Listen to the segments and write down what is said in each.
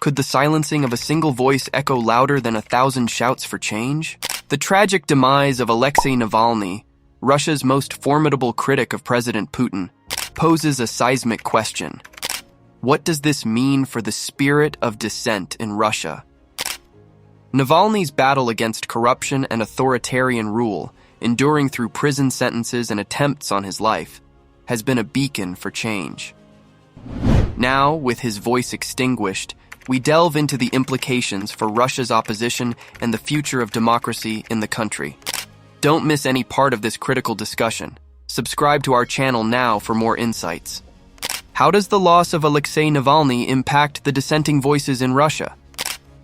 Could the silencing of a single voice echo louder than 1,000 shouts for change? The tragic demise of Alexei Navalny, Russia's most formidable critic of President Putin, poses a seismic question. What does this mean for the spirit of dissent in Russia? Navalny's battle against corruption and authoritarian rule, enduring through prison sentences and attempts on his life, has been a beacon for change. Now, with his voice extinguished, we delve into the implications for Russia's opposition and the future of democracy in the country. Don't miss any part of this critical discussion. Subscribe to our channel now for more insights. How does the loss of Alexei Navalny impact the dissenting voices in Russia?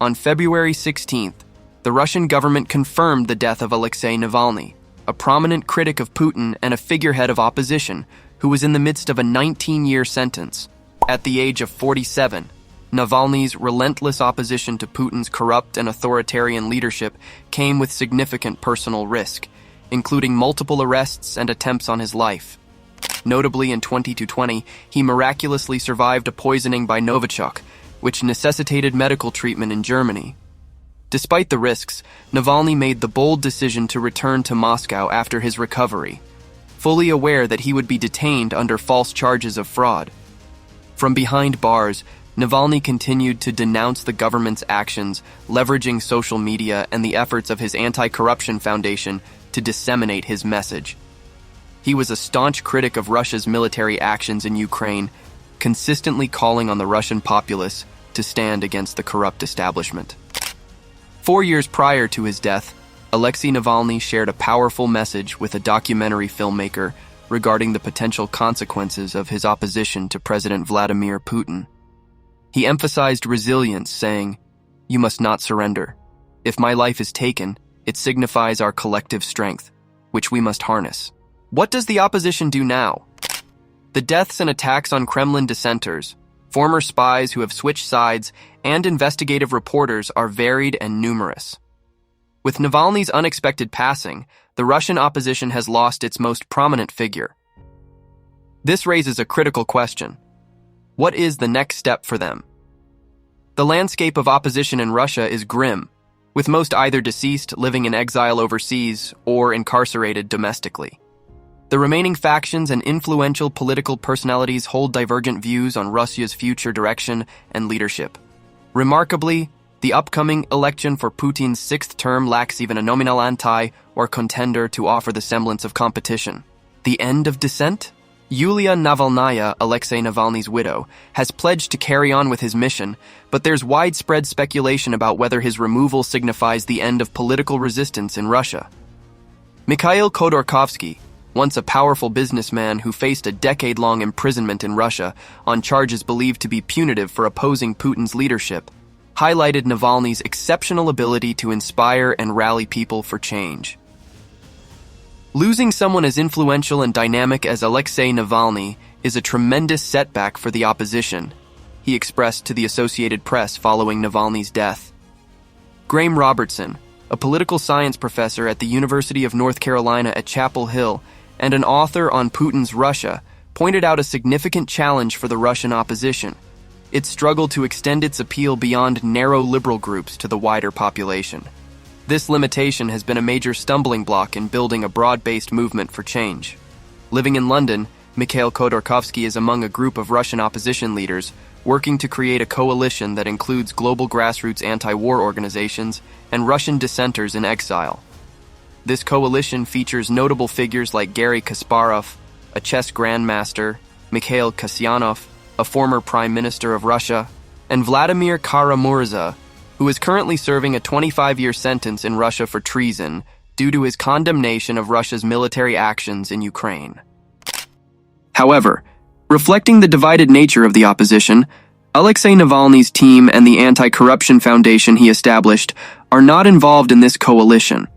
On February 16th, the Russian government confirmed the death of Alexei Navalny, a prominent critic of Putin and a figurehead of opposition who was in the midst of a 19-year sentence. At the age of 47, Navalny's relentless opposition to Putin's corrupt and authoritarian leadership came with significant personal risk, including multiple arrests and attempts on his life. Notably, in 2020, he miraculously survived a poisoning by Novichok, which necessitated medical treatment in Germany. Despite the risks, Navalny made the bold decision to return to Moscow after his recovery, fully aware that he would be detained under false charges of fraud. From behind bars, Navalny continued to denounce the government's actions, leveraging social media and the efforts of his anti-corruption foundation to disseminate his message. He was a staunch critic of Russia's military actions in Ukraine, consistently calling on the Russian populace to stand against the corrupt establishment. 4 years prior to his death, Alexei Navalny shared a powerful message with a documentary filmmaker regarding the potential consequences of his opposition to President Vladimir Putin. He emphasized resilience, saying, "You must not surrender. If my life is taken, it signifies our collective strength, which we must harness." What does the opposition do now? The deaths and attacks on Kremlin dissenters, former spies who have switched sides, and investigative reporters are varied and numerous. With Navalny's unexpected passing, the Russian opposition has lost its most prominent figure. This raises a critical question. What is the next step for them? The landscape of opposition in Russia is grim, with most either deceased, living in exile overseas, or incarcerated domestically. The remaining factions and influential political personalities hold divergent views on Russia's future direction and leadership. Remarkably, the upcoming election for Putin's sixth term lacks even a nominal anti or contender to offer the semblance of competition. The end of dissent? Yulia Navalnaya, Alexei Navalny's widow, has pledged to carry on with his mission, but there's widespread speculation about whether his removal signifies the end of political resistance in Russia. Mikhail Khodorkovsky, once a powerful businessman who faced a decade-long imprisonment in Russia on charges believed to be punitive for opposing Putin's leadership, highlighted Navalny's exceptional ability to inspire and rally people for change. Losing someone as influential and dynamic as Alexei Navalny is a tremendous setback for the opposition, he expressed to the Associated Press following Navalny's death. Graham Robertson, a political science professor at the University of North Carolina at Chapel Hill and an author on Putin's Russia, pointed out a significant challenge for the Russian opposition: its struggle to extend its appeal beyond narrow liberal groups to the wider population. This limitation has been a major stumbling block in building a broad-based movement for change. Living in London, Mikhail Khodorkovsky is among a group of Russian opposition leaders working to create a coalition that includes global grassroots anti-war organizations and Russian dissenters in exile. This coalition features notable figures like Garry Kasparov, a chess grandmaster, Mikhail Kasyanov, a former prime minister of Russia, and Vladimir Kara-Murza, who is currently serving a 25-year sentence in Russia for treason due to his condemnation of Russia's military actions in Ukraine. However, reflecting the divided nature of the opposition, Alexei Navalny's team and the anti-corruption foundation he established are not involved in this coalition.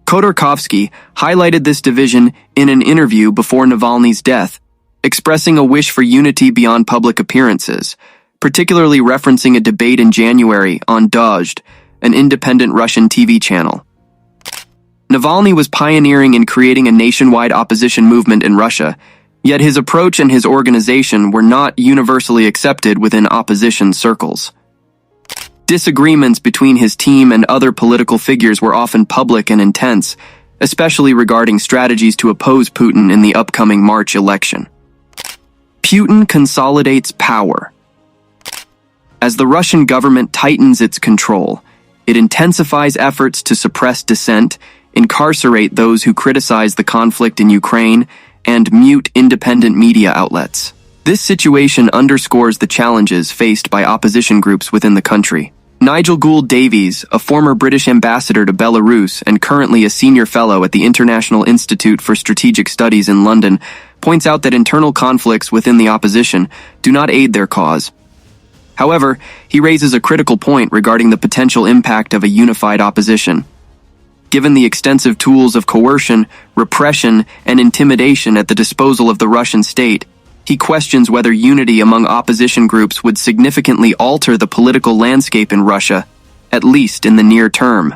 Khodorkovsky highlighted this division in an interview before Navalny's death, expressing a wish for unity beyond public appearances, particularly referencing a debate in January on Dozhd, an independent Russian TV channel. Navalny was pioneering in creating a nationwide opposition movement in Russia, yet his approach and his organization were not universally accepted within opposition circles. Disagreements between his team and other political figures were often public and intense, especially regarding strategies to oppose Putin in the upcoming March election. Putin consolidates power. As the Russian government tightens its control, it intensifies efforts to suppress dissent, incarcerate those who criticize the conflict in Ukraine, and mute independent media outlets. This situation underscores the challenges faced by opposition groups within the country. Nigel Gould-Davies, a former British ambassador to Belarus and currently a senior fellow at the International Institute for Strategic Studies in London, points out that internal conflicts within the opposition do not aid their cause. However, he raises a critical point regarding the potential impact of a unified opposition. Given the extensive tools of coercion, repression, and intimidation at the disposal of the Russian state, he questions whether unity among opposition groups would significantly alter the political landscape in Russia, at least in the near term.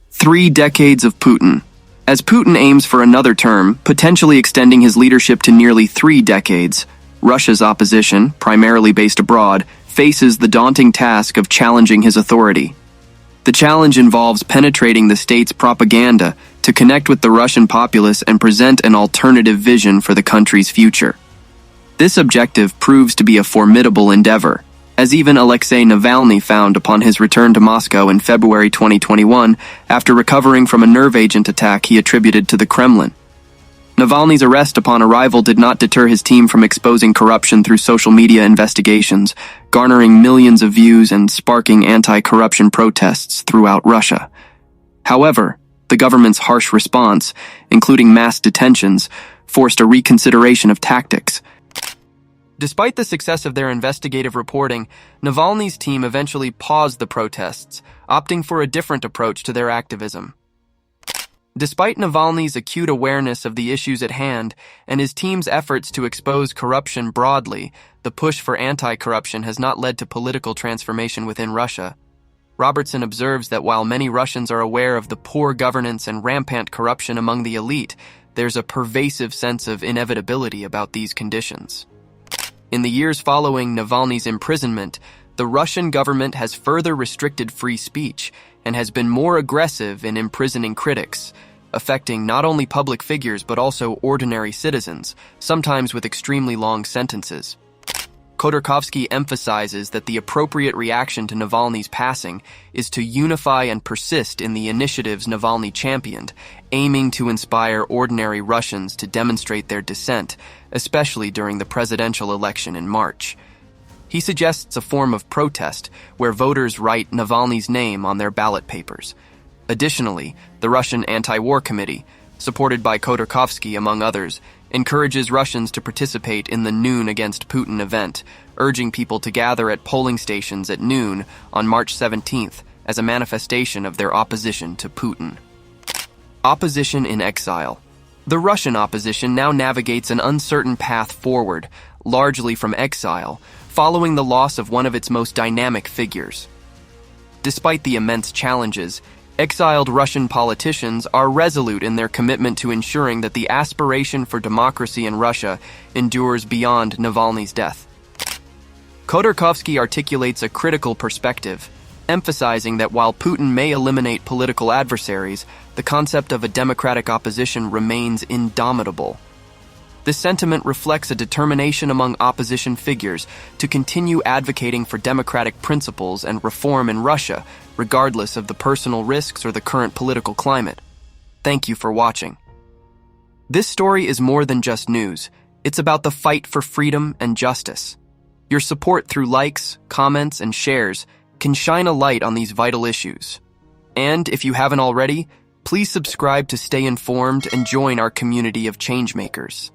3 decades of Putin. As Putin aims for another term, potentially extending his leadership to nearly 3 decades, Russia's opposition, primarily based abroad, faces the daunting task of challenging his authority. The challenge involves penetrating the state's propaganda to connect with the Russian populace and present an alternative vision for the country's future. This objective proves to be a formidable endeavor, as even Alexei Navalny found upon his return to Moscow in February 2021 after recovering from a nerve agent attack he attributed to the Kremlin. Navalny's arrest upon arrival did not deter his team from exposing corruption through social media investigations, garnering millions of views and sparking anti-corruption protests throughout Russia. However, the government's harsh response, including mass detentions, forced a reconsideration of tactics. Despite the success of their investigative reporting, Navalny's team eventually paused the protests, opting for a different approach to their activism. Despite Navalny's acute awareness of the issues at hand and his team's efforts to expose corruption broadly, the push for anti-corruption has not led to political transformation within Russia. Robertson observes that while many Russians are aware of the poor governance and rampant corruption among the elite, there's a pervasive sense of inevitability about these conditions. In the years following Navalny's imprisonment, the Russian government has further restricted free speech and has been more aggressive in imprisoning critics, affecting not only public figures but also ordinary citizens, sometimes with extremely long sentences. Khodorkovsky emphasizes that the appropriate reaction to Navalny's passing is to unify and persist in the initiatives Navalny championed, aiming to inspire ordinary Russians to demonstrate their dissent, especially during the presidential election in March. He suggests a form of protest where voters write Navalny's name on their ballot papers. Additionally, the Russian Anti-War Committee, supported by Khodorkovsky among others, encourages Russians to participate in the Noon Against Putin event, urging people to gather at polling stations at noon on March 17th as a manifestation of their opposition to Putin. Opposition in exile. The Russian opposition now navigates an uncertain path forward, largely from exile, following the loss of one of its most dynamic figures. Despite the immense challenges, exiled Russian politicians are resolute in their commitment to ensuring that the aspiration for democracy in Russia endures beyond Navalny's death. Khodorkovsky articulates a critical perspective, emphasizing that while Putin may eliminate political adversaries, the concept of a democratic opposition remains indomitable. This sentiment reflects a determination among opposition figures to continue advocating for democratic principles and reform in Russia, regardless of the personal risks or the current political climate. Thank you for watching. This story is more than just news. It's about the fight for freedom and justice. Your support through likes, comments, and shares can shine a light on these vital issues. And if you haven't already, please subscribe to stay informed and join our community of changemakers.